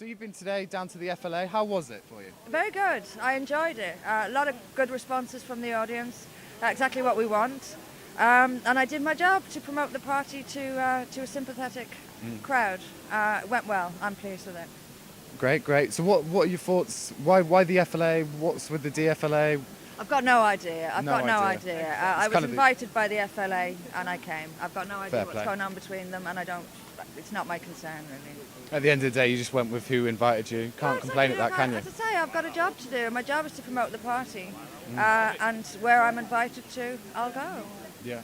So you've been today down to the FLA. How was it for you? Very good. I enjoyed it. A lot of good responses from the audience. Exactly what we want. And I did my job to promote the party to a sympathetic crowd. It went well. I'm pleased with it. Great, great. So what are your thoughts? Why the FLA? What's with the DFLA? I've got no idea. I've got no idea. idea. I was invited by the FLA and I came. I've got no idea what's going on between them, and it's not my concern really. At the end of the day, you just went with who invited you. Can't complain at that, can you? As I say, I've got a job to do. My job is to promote the party, and where I'm invited to, I'll go. Yeah.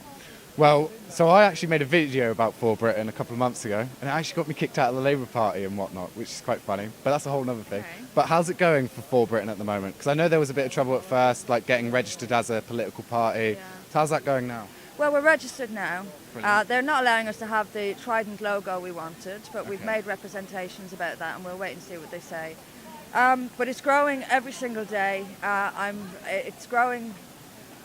Well, so I actually made a video about ForBritain a couple of months ago, and it actually got me kicked out of the Labour Party and whatnot, which is quite funny. But that's a whole other thing. Okay. But how's it going for ForBritain at the moment? Because I know there was a bit of trouble at first, like getting registered as a political party. Yeah. So how's that going now? Well, we're registered now. Brilliant. They're not allowing us to have the Trident logo we wanted, but we've made representations about that, and we'll wait and see what they say. But it's growing every single day. It's growing.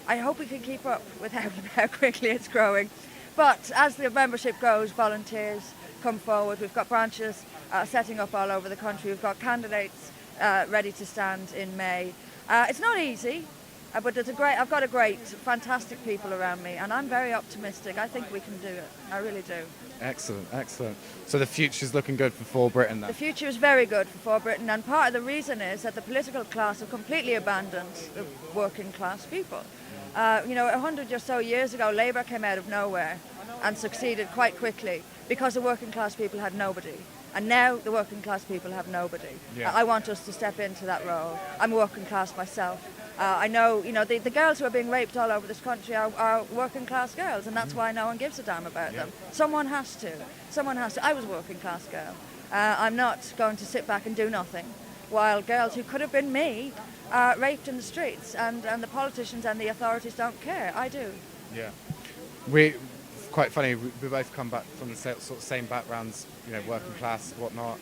I hope we can keep up with how quickly it's growing. But as the membership grows, volunteers come forward. We've got branches setting up all over the country. We've got candidates ready to stand in May. It's not easy, but I've got fantastic people around me, and I'm very optimistic. I think we can do it. I really do. Excellent, excellent. So the future's looking good for ForBritain then? The future is very good for ForBritain, and part of the reason is that the political class have completely abandoned the working class people. 100 or so years ago, Labour came out of nowhere and succeeded quite quickly because the working class people had nobody. And now the working class people have nobody. Yeah. I want us to step into that role. I'm working class myself. I know, the girls who are being raped all over this country are working class girls, and that's why no one gives a damn about them. Someone has to. I was a working class girl. I'm not going to sit back and do nothing while girls who could have been me are raped in the streets, and the politicians and the authorities don't care. I do. Yeah. Quite funny, we both come back from the sort of same backgrounds, working class, whatnot,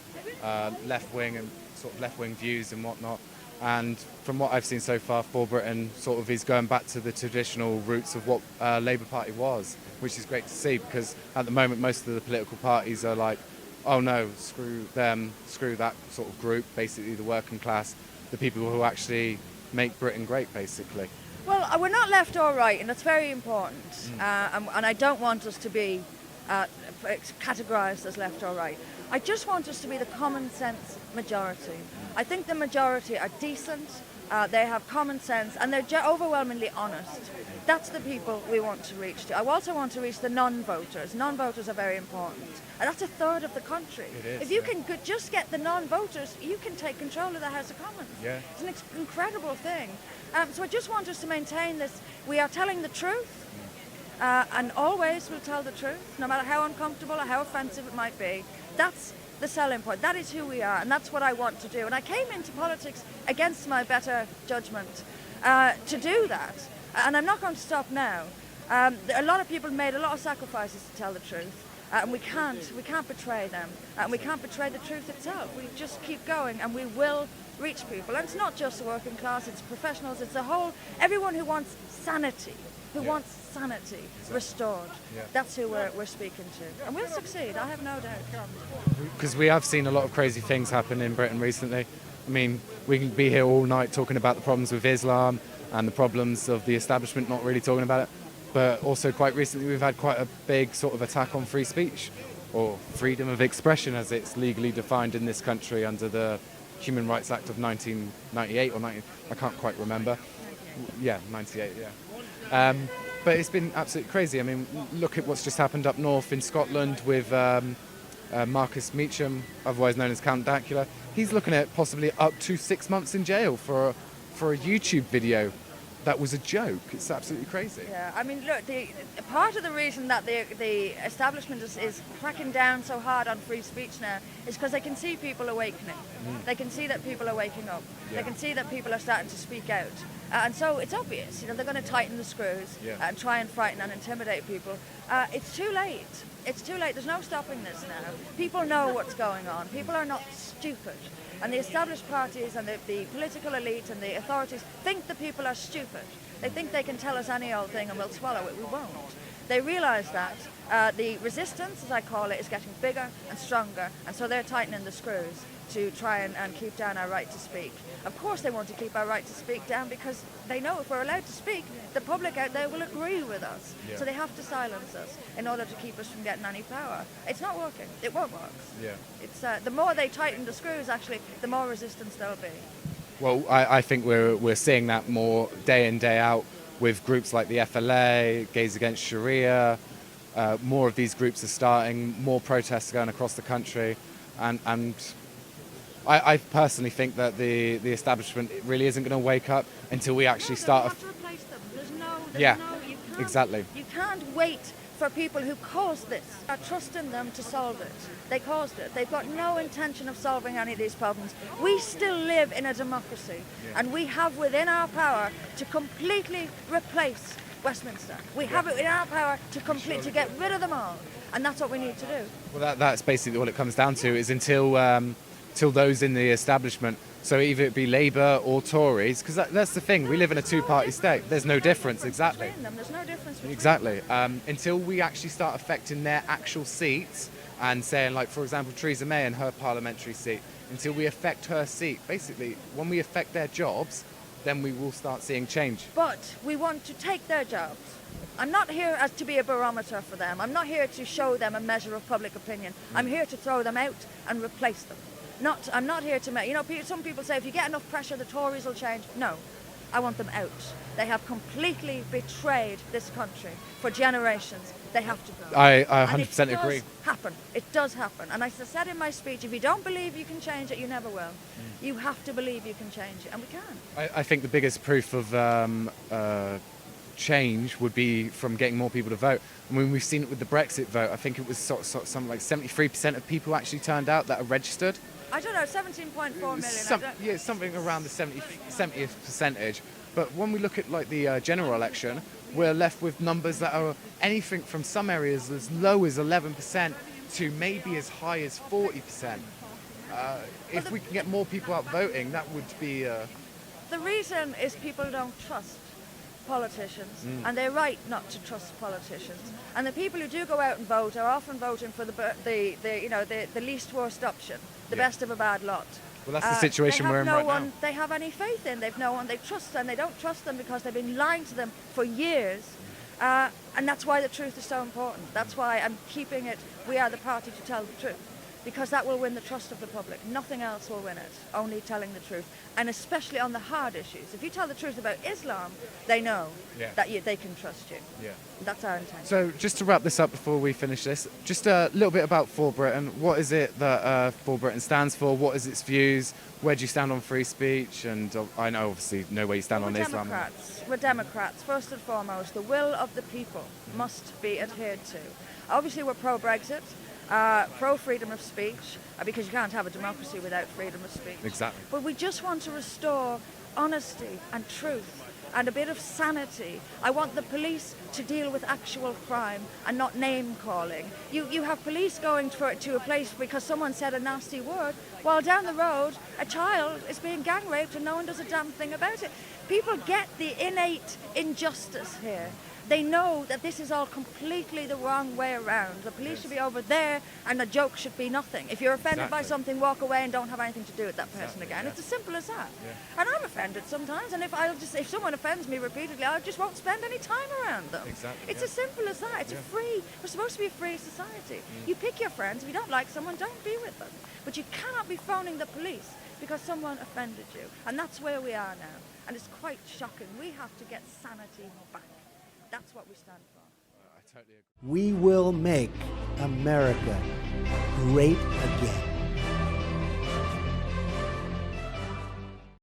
left-wing and sort of left-wing views and whatnot. And from what I've seen so far, ForBritain sort of is going back to the traditional roots of what Labour Party was, which is great to see, because at the moment most of the political parties are like, oh no, screw them, screw that sort of group, basically the working class, the people who actually make Britain great, basically. Well, we're not left or right, and that's very important. And I don't want us to be categorised as left or right. I just want us to be the common sense majority. I think the majority are decent, they have common sense, and they're overwhelmingly honest. That's the people we want to reach to. I also want to reach the non-voters. Non-voters are very important. And that's a third of the country. It is, if you can just get the non-voters, you can take control of the House of Commons. Yeah. It's an incredible thing. So I just want us to maintain this. We are telling the truth, and always will tell the truth, no matter how uncomfortable or how offensive it might be. That's the selling point. That is who we are, and that's what I want to do. And I came into politics against my better judgment to do that. And I'm not going to stop now. A lot of people made a lot of sacrifices to tell the truth, and we can't betray them, and we can't betray the truth itself. We just keep going, and we will reach people. And it's not just the working class, it's professionals, it's everyone who wants sanity, restored. Yeah. That's who we're speaking to. And we'll succeed, I have no doubt. Because we have seen a lot of crazy things happen in Britain recently. I mean, we can be here all night talking about the problems with Islam and the problems of the establishment not really talking about it. But also quite recently we've had quite a big sort of attack on free speech, or freedom of expression as it's legally defined in this country under the Human Rights Act of 1998 or 90, I can't quite remember. 98, yeah. But it's been absolutely crazy. I mean, look at what's just happened up north in Scotland with Marcus Meacham, otherwise known as Count Dankula. He's looking at possibly up to 6 months in jail for a YouTube video that was a joke. It's absolutely crazy. Yeah, I mean, look, part of the reason that the establishment is cracking down so hard on free speech now is because they can see people awakening. They can see that people are waking up. Yeah. They can see that people are starting to speak out. And so it's obvious, they're going to tighten the screws and try and frighten and intimidate people. It's too late. It's too late. There's no stopping this now. People know what's going on. People are not stupid. And the established parties and the political elite and the authorities think the people are stupid. They think they can tell us any old thing and we'll swallow it. We won't. They realise that the resistance, as I call it, is getting bigger and stronger, and so they're tightening the screws to try and keep down our right to speak. Of course they want to keep our right to speak down because they know if we're allowed to speak, the public out there will agree with us. Yeah. So they have to silence us in order to keep us from getting any power. It's not working. It won't work. Yeah. It's the more they tighten the screws, actually, the more resistance there'll be. Well, I think we're seeing that more day in, day out with groups like the FLA, Gays Against Sharia. More of these groups are starting, more protests are going across the country, and I personally think that the establishment really isn't going to wake up until we actually start. You have to replace them. Yeah, you can't, exactly. You can't wait for people who caused this. Are trusting them to solve it. They caused it. They've got no intention of solving any of these problems. We still live in a democracy, and we have within our power to completely replace Westminster. We have it in our power to get rid of them all, and that's what we need to do. Well, that's basically what it comes down to, is until those in the establishment, so either it be Labour or Tories, because that's the thing, we live in a two-party state. There's no difference, exactly. Between them. There's no difference between Exactly. Until we actually start affecting their actual seats and saying, like, for example, Theresa May and her parliamentary seat, until we affect her seat, basically, when we affect their jobs, then we will start seeing change. But we want to take their jobs. I'm not here as to be a barometer for them. I'm not here to show them a measure of public opinion. I'm here to throw them out and replace them. I'm not here to make, some people say if you get enough pressure the Tories will change. No, I want them out. They have completely betrayed this country for generations. They have to go. I 100% agree. It does happen. It does happen. And as I said in my speech, if you don't believe you can change it, you never will. You have to believe you can change it, and we can. I think the biggest proof of change would be from getting more people to vote. I mean, we've seen it with the Brexit vote. I think it was something like 73% of people actually turned out that are registered. I don't know, 17.4 million. Something around the 70th percentage. But when we look at like the general election, we're left with numbers that are anything from some areas as low as 11% to maybe as high as 40%. If we can get more people out voting, that would be... The reason is people don't trust politicians, and they're right not to trust politicians. And the people who do go out and vote are often voting for the least worst option, the best of a bad lot. Well, that's the situation we're in right now. They have any faith in. They've no one they trust, and they don't trust them because they've been lying to them for years. And that's why the truth is so important. That's why I'm keeping it. We are the party to tell the truth, because that will win the trust of the public. Nothing else will win it, only telling the truth. And especially on the hard issues. If you tell the truth about Islam, they know that they can trust you. Yeah. That's our intention. So just to wrap this up before we finish this, just a little bit about ForBritain. What is it that ForBritain stands for? What is its views? Where do you stand on free speech? And I know obviously where you stand on Islam. We're Democrats. First and foremost, the will of the people must be adhered to. Obviously we're pro-Brexit. Pro-freedom of speech, because you can't have a democracy without freedom of speech. Exactly. But we just want to restore honesty and truth and a bit of sanity. I want the police to deal with actual crime and not name-calling. You have police going to a place because someone said a nasty word, while down the road a child is being gang-raped and no one does a damn thing about it. People get the innate injustice here. They know that this is all completely the wrong way around. The police should be over there and the joke should be nothing. If you're offended by something, walk away and don't have anything to do with that person again. It's as simple as that. And I'm offended sometimes, and if someone offends me repeatedly, I just won't spend any time around them. It's as simple as that. It's free. We're supposed to be a free society. You pick your friends. If you don't like someone, don't be with them. But you cannot be phoning the police because someone offended you. And that's where we are now. And it's quite shocking. We have to get sanity back. That's what we stand for. I totally agree. We will make America great again.